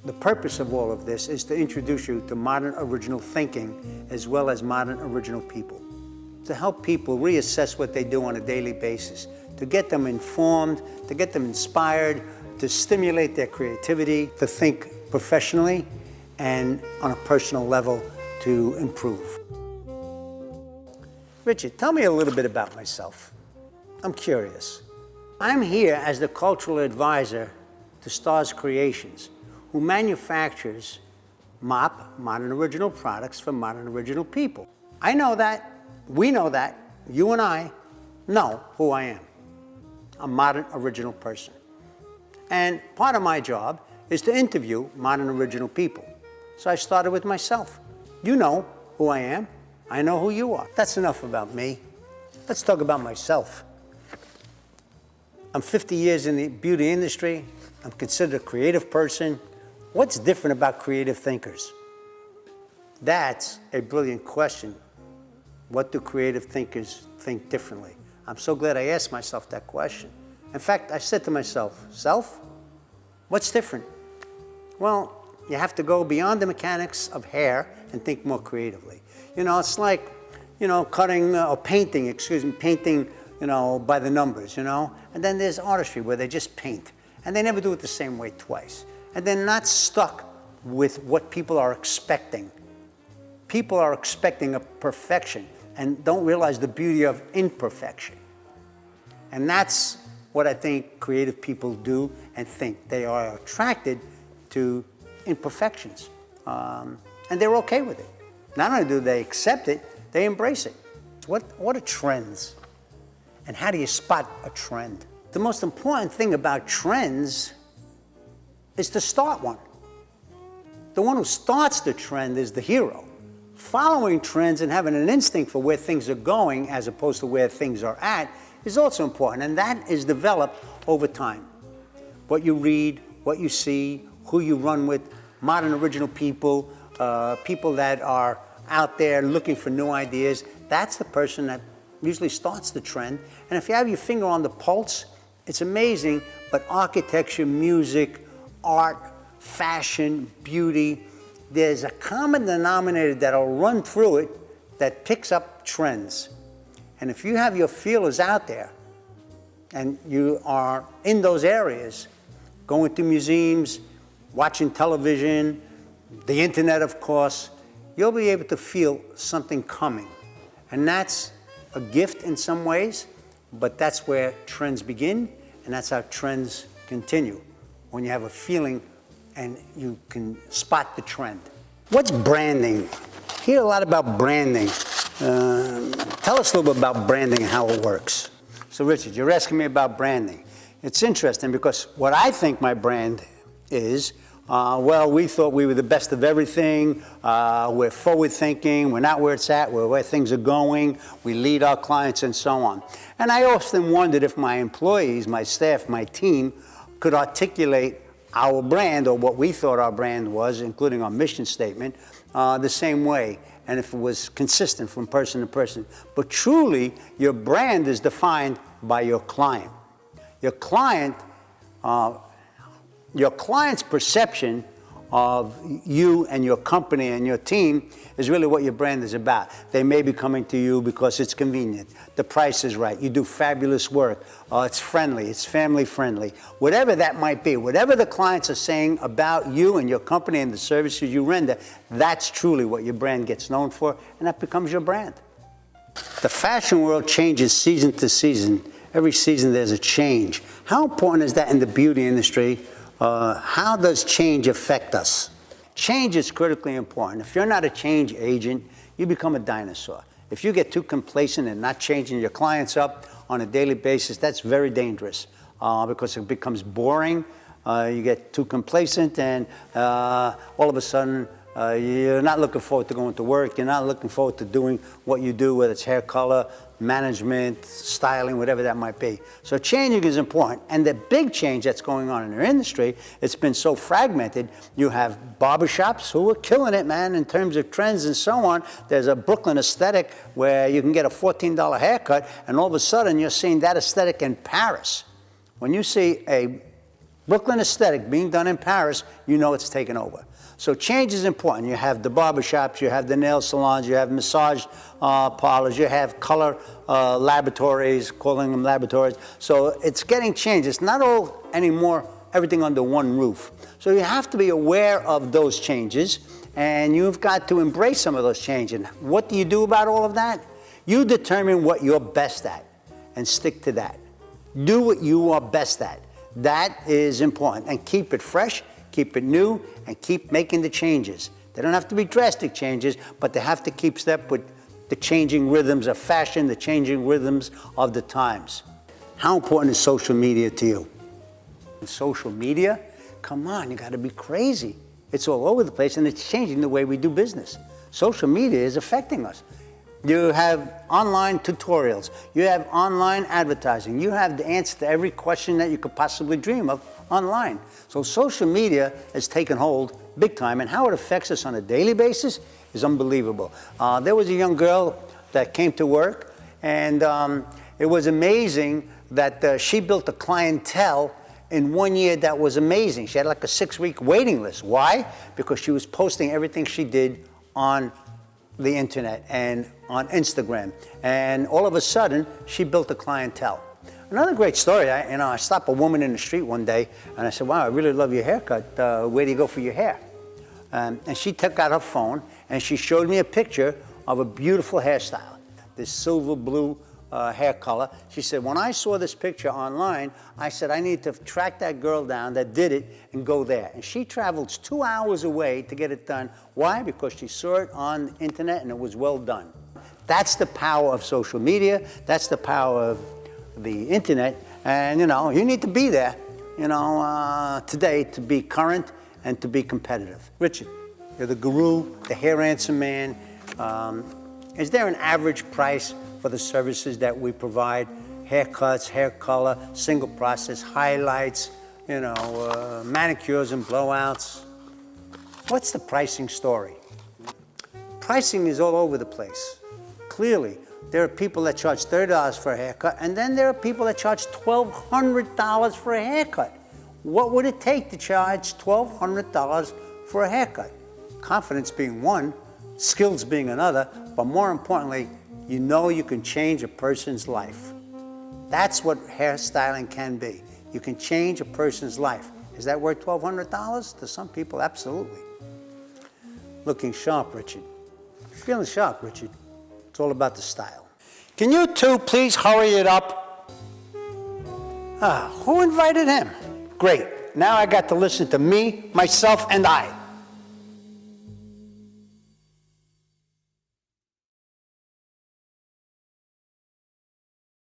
The purpose of all of this is to introduce you to modern original thinking as well as modern original people. To help people reassess what they do on a daily basis, to get them informed, to get them inspired, to stimulate their creativity, to think professionally and on a personal level to improve. Richard, tell me a little bit about myself. I'm curious. I'm here as the cultural advisor to Stars Creations, who manufactures MOP, Modern Original Products for Modern Original People. I know that, we know that, you and I know who I am. A modern original person. And part of my job is to interview modern original people. So I started with myself. You know who I am. I know who you are. That's enough about me. Let's talk about myself. I'm 50 years in the beauty industry. I'm considered a creative person. What's different about creative thinkers? That's a brilliant question. What do creative thinkers think differently? I'm so glad I asked myself that question. In fact, I said to myself, self, what's different? Well, you have to go beyond the mechanics of hair and think more creatively. You know, it's like, painting, by the numbers, And then there's artistry where they just paint. And they never do it the same way twice. And they're not stuck with what people are expecting. People are expecting a perfection and don't realize the beauty of imperfection. And that's what I think creative people do and think. They are attracted to imperfections. And they're okay with it. Not only do they accept it, they embrace it. What are trends? And how do you spot a trend? The most important thing about trends is to start one. The one who starts the trend is the hero. Following trends and having an instinct for where things are going as opposed to where things are at is also important, and that is developed over time. What you read, what you see, who you run with, modern original people, people that are out there looking for new ideas, that's the person that usually starts the trend. And if you have your finger on the pulse, it's amazing, but architecture, music, art, fashion, beauty, there's a common denominator that'll run through it that picks up trends. And if you have your feelers out there and you are in those areas, going to museums, watching television, the internet, of course, you'll be able to feel something coming. And that's a gift in some ways, but that's where trends begin, and that's how trends continue, when you have a feeling and you can spot the trend. What's branding? Hear a lot about branding. Tell us a little bit about branding and how it works. So Richard, you're asking me about branding. It's interesting because what I think my brand is, we thought we were the best of everything. We're forward thinking. We're not where it's at. We're where things are going. We lead our clients and so on. And I often wondered if my employees, my staff, my team could articulate our brand or what we thought our brand was, including our mission statement, the same way, and if it was consistent from person to person. But truly, your brand is defined by your client. Your client's perception of you and your company and your team is really what your brand is about. They may be coming to you because it's convenient, the price is right, you do fabulous work, it's friendly, it's family friendly, whatever that might be, whatever the clients are saying about you and your company and the services you render, that's truly what your brand gets known for, and that becomes your brand. The fashion world changes season to season. Every season there's a change. How important is that in the beauty industry? How does change affect us? Change is critically important. If you're not a change agent, you become a dinosaur. If you get too complacent and not changing your clients up on a daily basis, that's very dangerous because it becomes boring. You get too complacent and all of a sudden you're not looking forward to going to work. You're not looking forward to doing what you do, whether it's hair color, management, styling, whatever that might be. So changing is important. And the big change that's going on in our industry, it's been so fragmented. You have barbershops who are killing it, man, in terms of trends and so on. There's a Brooklyn aesthetic where you can get a $14 haircut, and all of a sudden you're seeing that aesthetic in Paris. When you see a Brooklyn aesthetic being done in Paris, you know it's taken over. So change is important. You have the barbershops, you have the nail salons, you have massage parlors, you have color laboratories, calling them laboratories. So it's getting changed. It's not all anymore everything under one roof. So you have to be aware of those changes, and you've got to embrace some of those changes. And what do you do about all of that? You determine what you're best at and stick to that. Do what you are best at. That is important. And keep it fresh, keep it new, and keep making the changes. They don't have to be drastic changes, but they have to keep step with the changing rhythms of fashion, the changing rhythms of the times. How important is social media to you? Social media? Come on, you gotta be crazy. It's all over the place and it's changing the way we do business. Social media is affecting us. You have online tutorials, you have online advertising, you have the answer to every question that you could possibly dream of online. So social media has taken hold big time, and how it affects us on a daily basis is unbelievable. There was a young girl that came to work, and it was amazing that she built a clientele in 1 year that was amazing. She had like a 6-week waiting list. Why? Because she was posting everything she did on the internet and on Instagram. And all of a sudden, she built a clientele. Another great story, I stopped a woman in the street one day and I said, wow, I really love your haircut. Where do you go for your hair? And she took out her phone and she showed me a picture of a beautiful hairstyle, this silver blue hair color. She said, when I saw this picture online, I said, I need to track that girl down that did it and go there. And she traveled 2 hours away to get it done. Why? Because she saw it on the internet and it was well done. That's the power of social media. That's the power of the internet. And you need to be there, today to be current and to be competitive. Richard, you're the guru, the hair answer man. Is there an average price for the services that we provide? Haircuts, hair color, single process, highlights, manicures and blowouts. What's the pricing story? Pricing is all over the place. Clearly, there are people that charge $30 for a haircut, and then there are people that charge $1,200 for a haircut. What would it take to charge $1,200 for a haircut? Confidence being one, skills being another, but more importantly, you can change a person's life. That's what hairstyling can be. You can change a person's life. Is that worth $1,200? To some people, absolutely. Looking sharp, Richard. Feeling sharp, Richard. It's all about the style. Can you two please hurry it up? Who invited him? Great. Now I got to listen to me, myself, and I.